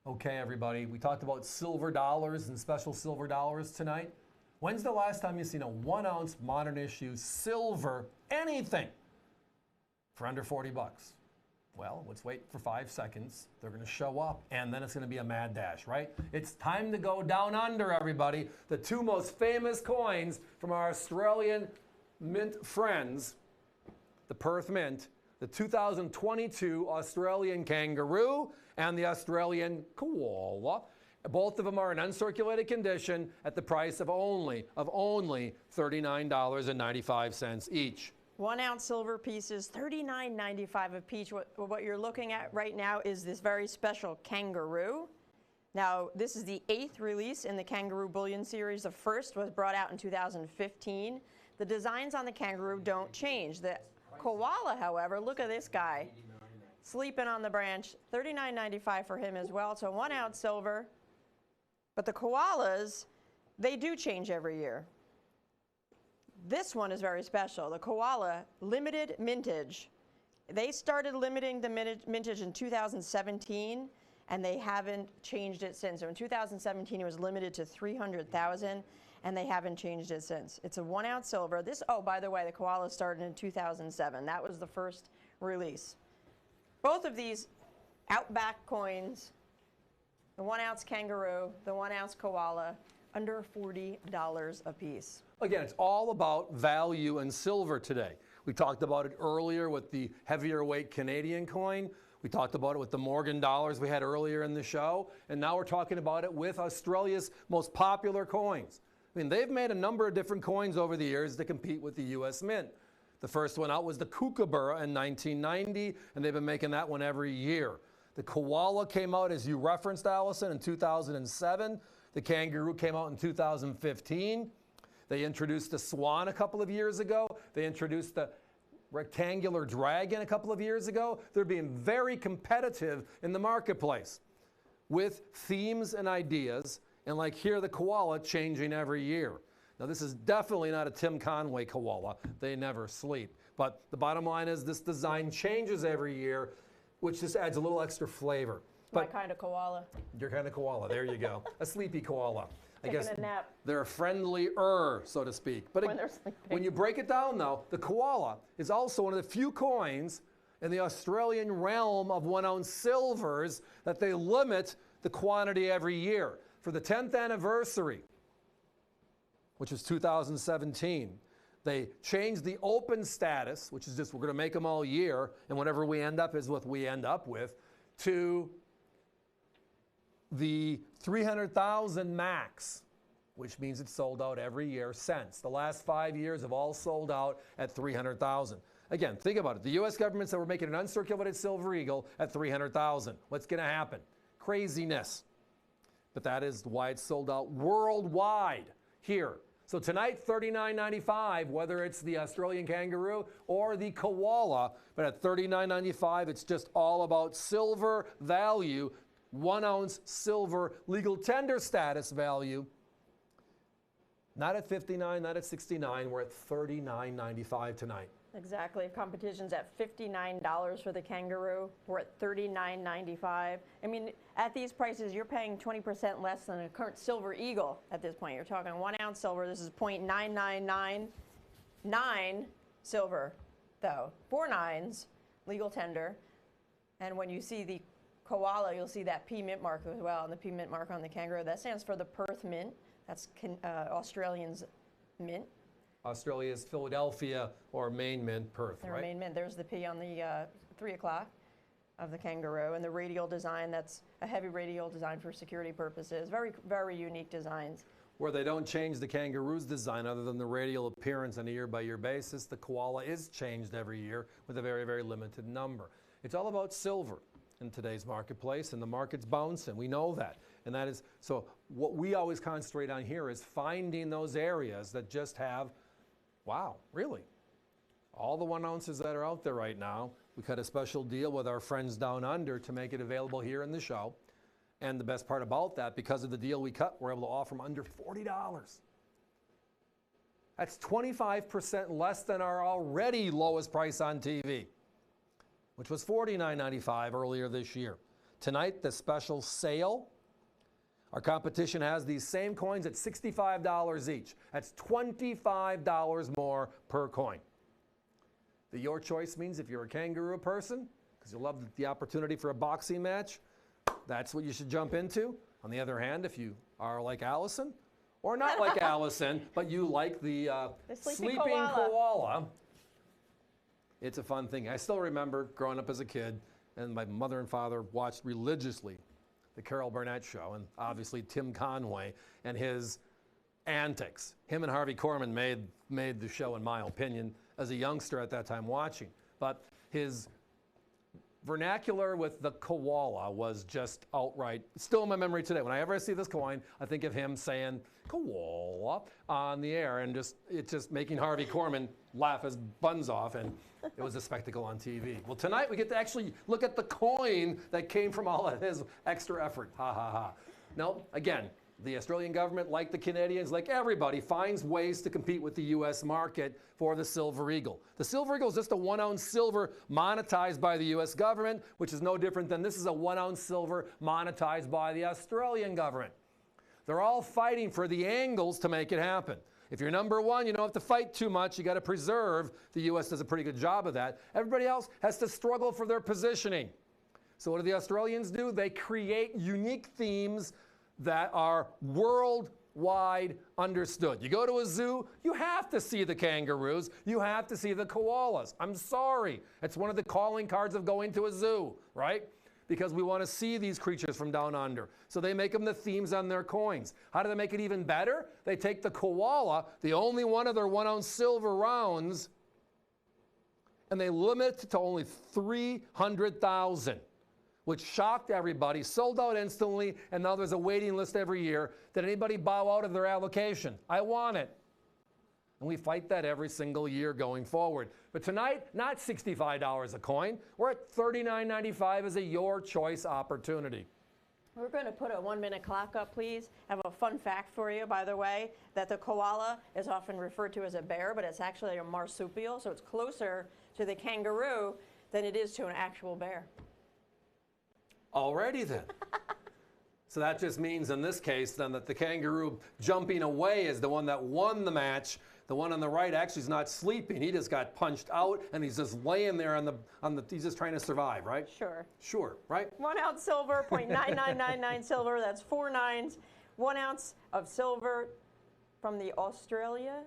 Okay, everybody, we talked about silver dollars and special silver dollars tonight. When's the last time you've seen a 1 ounce modern issue silver anything for under 40 bucks? Well, let's wait for 5 seconds. They're going to show up, and then it's going to be a mad dash, right? It's time to go down under, everybody. The two most famous coins from our Australian mint friends, the Perth Mint, the 2022 Australian Kangaroo and the Australian Koala. Both of them are in uncirculated condition at the price of only $39.95 each. 1 ounce silver pieces, $39.95 a piece. What you're looking at right now is this very special Kangaroo. Now, this is the 8th release in the Kangaroo Bullion series. The first was brought out in 2015. The designs on the Kangaroo don't change. The Koala, however, look at this guy. Sleeping on the branch, $39.95 for him as well. So 1 ounce silver. But the Koalas, they do change every year. This one is very special. The Koala limited mintage. They started limiting the mintage in 2017, and they haven't changed it since. So in 2017, it was limited to 300,000, and they haven't changed it since. It's a 1 ounce silver. This, oh, by the way, the Koala started in 2007. That was the first release. Both of these Outback coins, the 1 ounce Kangaroo, the 1 ounce Koala, under $40 a piece. Again, it's all about value and silver today. We talked about it earlier with the heavier weight Canadian coin. We talked about it with the Morgan dollars we had earlier in the show. And now we're talking about it with Australia's most popular coins. I mean, they've made a number of different coins over the years to compete with the US Mint. The first one out was the Kookaburra in 1990, and they've been making that one every year. The Koala came out, as you referenced, Allison, in 2007. The Kangaroo came out in 2015. They introduced the Swan a couple of years ago. They introduced the rectangular dragon a couple of years ago. They're being very competitive in the marketplace with themes and ideas, and like here, the Koala changing every year. Now, this is definitely not a Tim Conway Koala. They never sleep. But the bottom line is this design changes every year, which just adds a little extra flavor. My kind of koala. Your kind of koala. There you go. A sleepy koala. Taking a nap. They're friendlier, so to speak. But when they're sleeping. When you break it down, though, the Koala is also one of the few coins in the Australian realm of 1 ounce silvers that they limit the quantity every year. For the 10th anniversary, which was 2017, they changed the open status, which is just we're going to make them all year, and whatever we end up is what we end up with, to the 300,000 max, which means it's sold out every year since. The last 5 years have all sold out at 300,000. Again, think about it. The U.S. government said we're making an uncirculated silver eagle at 300,000. What's going to happen? Craziness. But that is why it's sold out worldwide here. So tonight, $39.95, whether it's the Australian Kangaroo or the Koala, but at $39.95, it's just all about silver value, 1 ounce silver legal tender status value. Not at $59, not at $69, we're at $39.95 tonight. Exactly. Competition's at $59 for the Kangaroo. We're at $39.95. I mean, at these prices, you're paying 20% less than a current silver eagle at this point. You're talking 1 ounce silver. This is 0.9999 silver, though. 4 nines, legal tender. And when you see the Koala, you'll see that P mint mark as well, and the P mint mark on the Kangaroo. That stands for the Perth Mint. That's Australian's mint. Australia's Philadelphia or Main Mint, Perth, Their right? Main Mint. There's the P on the 3 o'clock of the Kangaroo, and the radial design, that's a heavy radial design for security purposes. Very, very unique designs. Where they don't change the Kangaroo's design other than the radial appearance on a year-by-year basis, the Koala is changed every year with a very, very limited number. It's all about silver in today's marketplace, and the market's bouncing. We know that. And that is, so what we always concentrate on here is finding those areas that just have, wow, really? All the 1 ounces that are out there right now, we cut a special deal with our friends down under to make it available here in the show. And the best part about that, because of the deal we cut, we're able to offer them under $40. That's 25% less than our already lowest price on TV, which was $49.95 earlier this year. Tonight, the special sale. Our competition has these same coins at $65 each. That's $25 more per coin. The Your Choice means if you're a Kangaroo person, because you love the opportunity for a boxing match, that's what you should jump into. On the other hand, if you are like Allison, or not like Allison, but you like the sleeping koala, it's a fun thing. I still remember growing up as a kid, and my mother and father watched religiously the Carol Burnett show, and obviously Tim Conway and his antics. Him and Harvey Korman made the show, in my opinion, as a youngster at that time watching. But his vernacular with the koala was just outright, still in my memory today. When I ever see this coin, I think of him saying koala on the air, and it's just making Harvey Korman laugh his buns off, and it was a spectacle on TV. Well, tonight we get to actually look at the coin that came from all of his extra effort. Ha ha ha. No, again, the Australian government, like the Canadians, like everybody, finds ways to compete with the U.S. market for the Silver Eagle. The Silver Eagle is just a 1 ounce silver monetized by the U.S. government, which is no different than this is a 1 ounce silver monetized by the Australian government. They're all fighting for the angles to make it happen. If you're number one, you don't have to fight too much. You got to preserve. The U.S. does a pretty good job of that. Everybody else has to struggle for their positioning. So what do the Australians do? They create unique themes that are worldwide understood. You go to a zoo, you have to see the kangaroos. You have to see the koalas. I'm sorry. It's one of the calling cards of going to a zoo, right? Because we want to see these creatures from down under. So they make them the themes on their coins. How do they make it even better? They take the koala, the only one of their 1 ounce silver rounds, and they limit it to only 300,000, which shocked everybody, sold out instantly, and now there's a waiting list every year. Did anybody bow out of their allocation? I want it. And we fight that every single year going forward. But tonight, not $65 a coin. We're at $39.95 as a Your Choice opportunity. We're going to put a 1-minute clock up, please. I have a fun fact for you, by the way, that the koala is often referred to as a bear, but it's actually a marsupial, so it's closer to the kangaroo than it is to an actual bear. Alrighty then. So that just means in this case then that the kangaroo jumping away is the one that won the match. The one on the right actually is not sleeping. He just got punched out and he's just laying there he's just trying to survive, right? Sure. Sure, right? 1 ounce silver, 0.9999 silver, that's 4 nines. 1 ounce of silver from the Australia,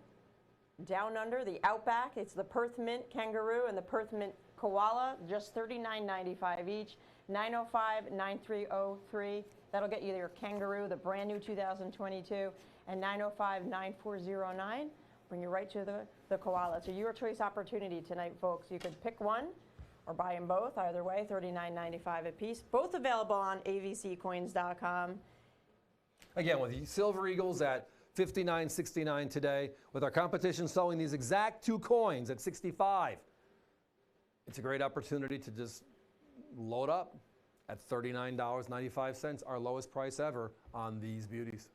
down under, the outback. It's the Perth Mint kangaroo and the Perth Mint koala, just $39.95 each. 905-9303. That'll get you your kangaroo, the brand new 2022, and 905-9409. Bring you right to the koala. It's a Your Choice opportunity tonight, folks. You could pick one or buy them both. Either way, $39.95 a piece. Both available on avccoins.com. Again, with the Silver Eagles at $59.69 today, with our competition selling these exact 2 coins at $65, it's a great opportunity to just load up at $39.95, our lowest price ever on these beauties.